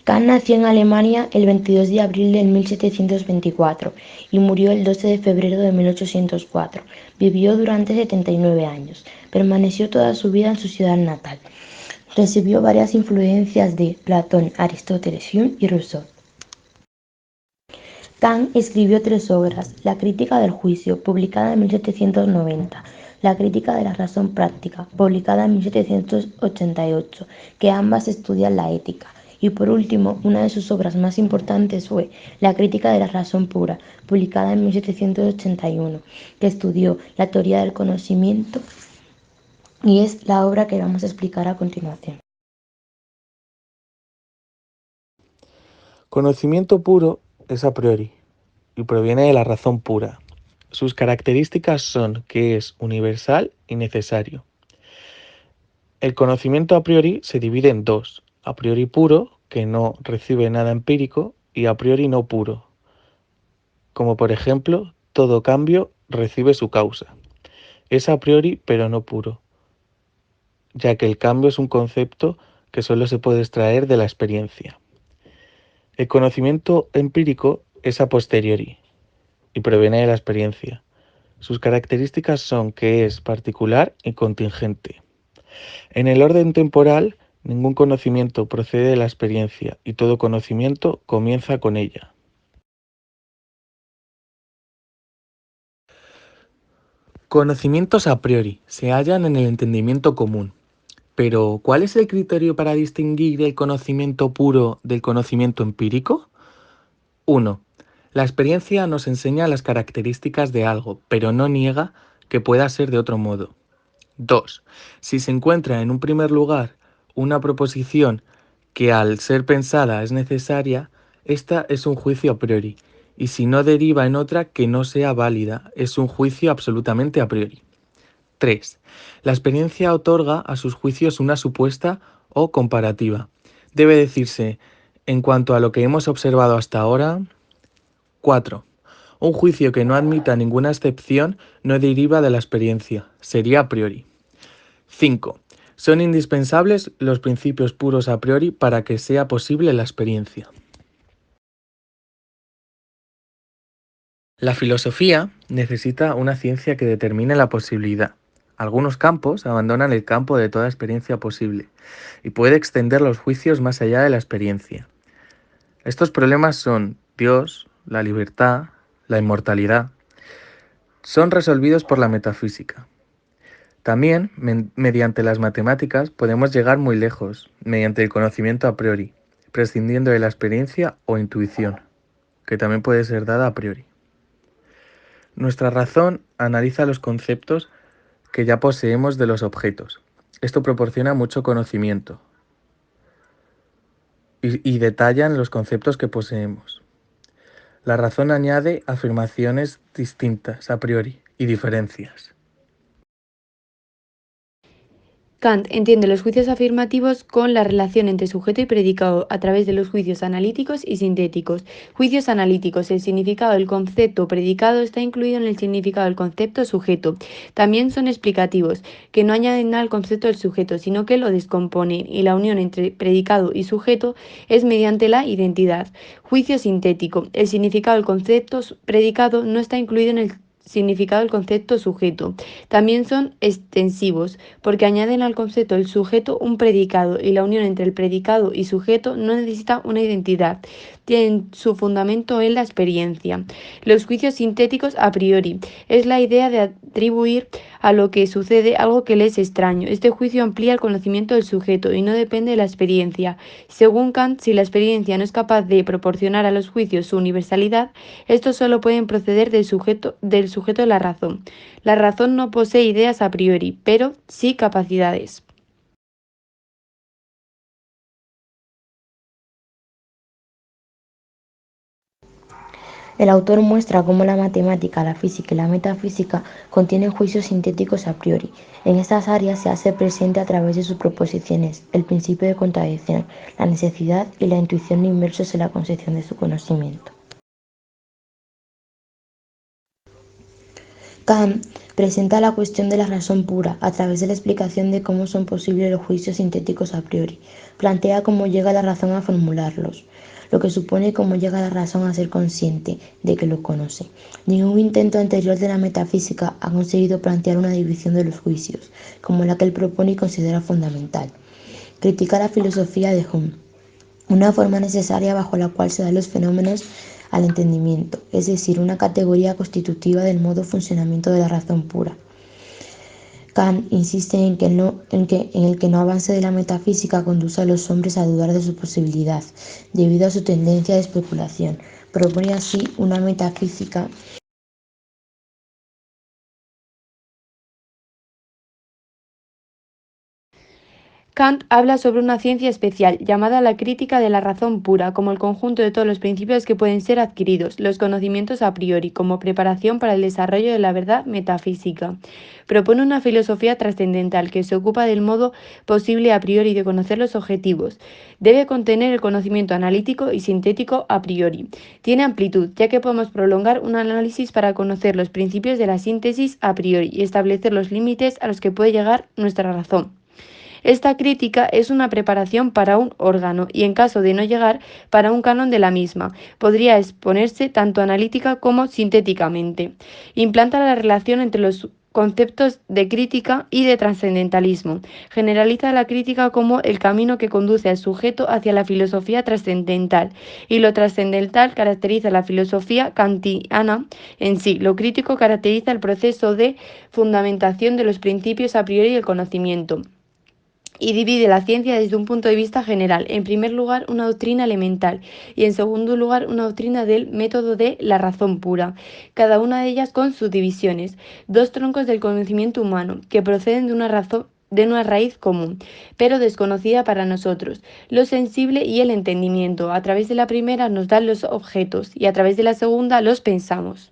Kant nació en Alemania el 22 de abril de 1724 y murió el 12 de febrero de 1804. Vivió durante 79 años. Permaneció toda su vida en su ciudad natal. Recibió varias influencias de Platón, Aristóteles, Hume y Rousseau. Kant escribió 3 obras: La crítica del juicio, publicada en 1790, La crítica de la razón práctica, publicada en 1788, que ambas estudian la ética, y por último, una de sus obras más importantes fue La crítica de la razón pura, publicada en 1781, que estudió la teoría del conocimiento, y es la obra que vamos a explicar a continuación. Conocimiento puro es a priori y proviene de la razón pura. Sus características son que es universal y necesario. El conocimiento a priori se divide en dos: a priori puro, que no recibe nada empírico, y a priori no puro, como por ejemplo, todo cambio recibe su causa. Es a priori pero no puro, ya que el cambio es un concepto que solo se puede extraer de la experiencia. El conocimiento empírico es a posteriori y proviene de la experiencia. Sus características son que es particular y contingente. En el orden temporal, ningún conocimiento procede de la experiencia y todo conocimiento comienza con ella. Conocimientos a priori se hallan en el entendimiento común. Pero, ¿cuál es el criterio para distinguir el conocimiento puro del conocimiento empírico? 1. La experiencia nos enseña las características de algo, pero no niega que pueda ser de otro modo. 2. Si se encuentra en un primer lugar una proposición que al ser pensada es necesaria, esta es un juicio a priori, y si no deriva en otra que no sea válida, es un juicio absolutamente a priori. 3. La experiencia otorga a sus juicios una supuesta o comparativa. Debe decirse, en cuanto a lo que hemos observado hasta ahora. 4. Un juicio que no admita ninguna excepción no deriva de la experiencia, sería a priori. 5. Son indispensables los principios puros a priori para que sea posible la experiencia. La filosofía necesita una ciencia que determine la posibilidad. Algunos campos abandonan el campo de toda experiencia posible y puede extender los juicios más allá de la experiencia. Estos problemas son Dios, la libertad, la inmortalidad. Son resolvidos por la metafísica. También, mediante las matemáticas, podemos llegar muy lejos, mediante el conocimiento a priori, prescindiendo de la experiencia o intuición, que también puede ser dada a priori. Nuestra razón analiza los conceptos que ya poseemos de los objetos. Esto proporciona mucho conocimiento y detallan los conceptos que poseemos. La razón añade afirmaciones distintas a priori y diferencias. Kant entiende los juicios afirmativos con la relación entre sujeto y predicado a través de los juicios analíticos y sintéticos. Juicios analíticos. El significado del concepto predicado está incluido en el significado del concepto sujeto. También son explicativos, que no añaden nada al concepto del sujeto, sino que lo descomponen, y la unión entre predicado y sujeto es mediante la identidad. Juicio sintético. El significado del concepto predicado no está incluido en el significado del concepto sujeto. También son extensivos, porque añaden al concepto del sujeto un predicado, y la unión entre el predicado y sujeto no necesita una identidad, tienen su fundamento en la experiencia. Los juicios sintéticos a priori es la idea de atribuir a lo que sucede algo que le es extraño. Este juicio amplía el conocimiento del sujeto y no depende de la experiencia. Según Kant, si la experiencia no es capaz de proporcionar a los juicios su universalidad, estos solo pueden proceder del sujeto de la razón. La razón no posee ideas a priori, pero sí capacidades. El autor muestra cómo la matemática, la física y la metafísica contienen juicios sintéticos a priori. En estas áreas se hace presente a través de sus proposiciones el principio de contradicción, la necesidad y la intuición inmersos en la concepción de su conocimiento. Kant presenta la cuestión de la razón pura a través de la explicación de cómo son posibles los juicios sintéticos a priori. Plantea cómo llega la razón a formularlos, lo que supone cómo llega la razón a ser consciente de que lo conoce. Ningún intento anterior de la metafísica ha conseguido plantear una división de los juicios, como la que él propone y considera fundamental. Critica la filosofía de Hume, una forma necesaria bajo la cual se dan los fenómenos al entendimiento, es decir, una categoría constitutiva del modo de funcionamiento de la razón pura. Kant insiste en el que no avance de la metafísica conduce a los hombres a dudar de su posibilidad, debido a su tendencia de especulación. Propone así una metafísica Kant habla sobre una ciencia especial, llamada la crítica de la razón pura, como el conjunto de todos los principios que pueden ser adquiridos, los conocimientos a priori, como preparación para el desarrollo de la verdad metafísica. Propone una filosofía trascendental que se ocupa del modo posible a priori de conocer los objetivos. Debe contener el conocimiento analítico y sintético a priori. Tiene amplitud, ya que podemos prolongar un análisis para conocer los principios de la síntesis a priori y establecer los límites a los que puede llegar nuestra razón. Esta crítica es una preparación para un órgano y, en caso de no llegar, para un canon de la misma. Podría exponerse tanto analítica como sintéticamente. Implanta la relación entre los conceptos de crítica y de trascendentalismo. Generaliza la crítica como el camino que conduce al sujeto hacia la filosofía trascendental, y lo trascendental caracteriza la filosofía kantiana en sí. Lo crítico caracteriza el proceso de fundamentación de los principios a priori del conocimiento, y divide la ciencia desde un punto de vista general. En primer lugar, una doctrina elemental y, en segundo lugar, una doctrina del método de la razón pura, cada una de ellas con subdivisiones, dos troncos del conocimiento humano que proceden de una raíz común, pero desconocida para nosotros, lo sensible y el entendimiento. A través de la primera nos dan los objetos y a través de la segunda los pensamos.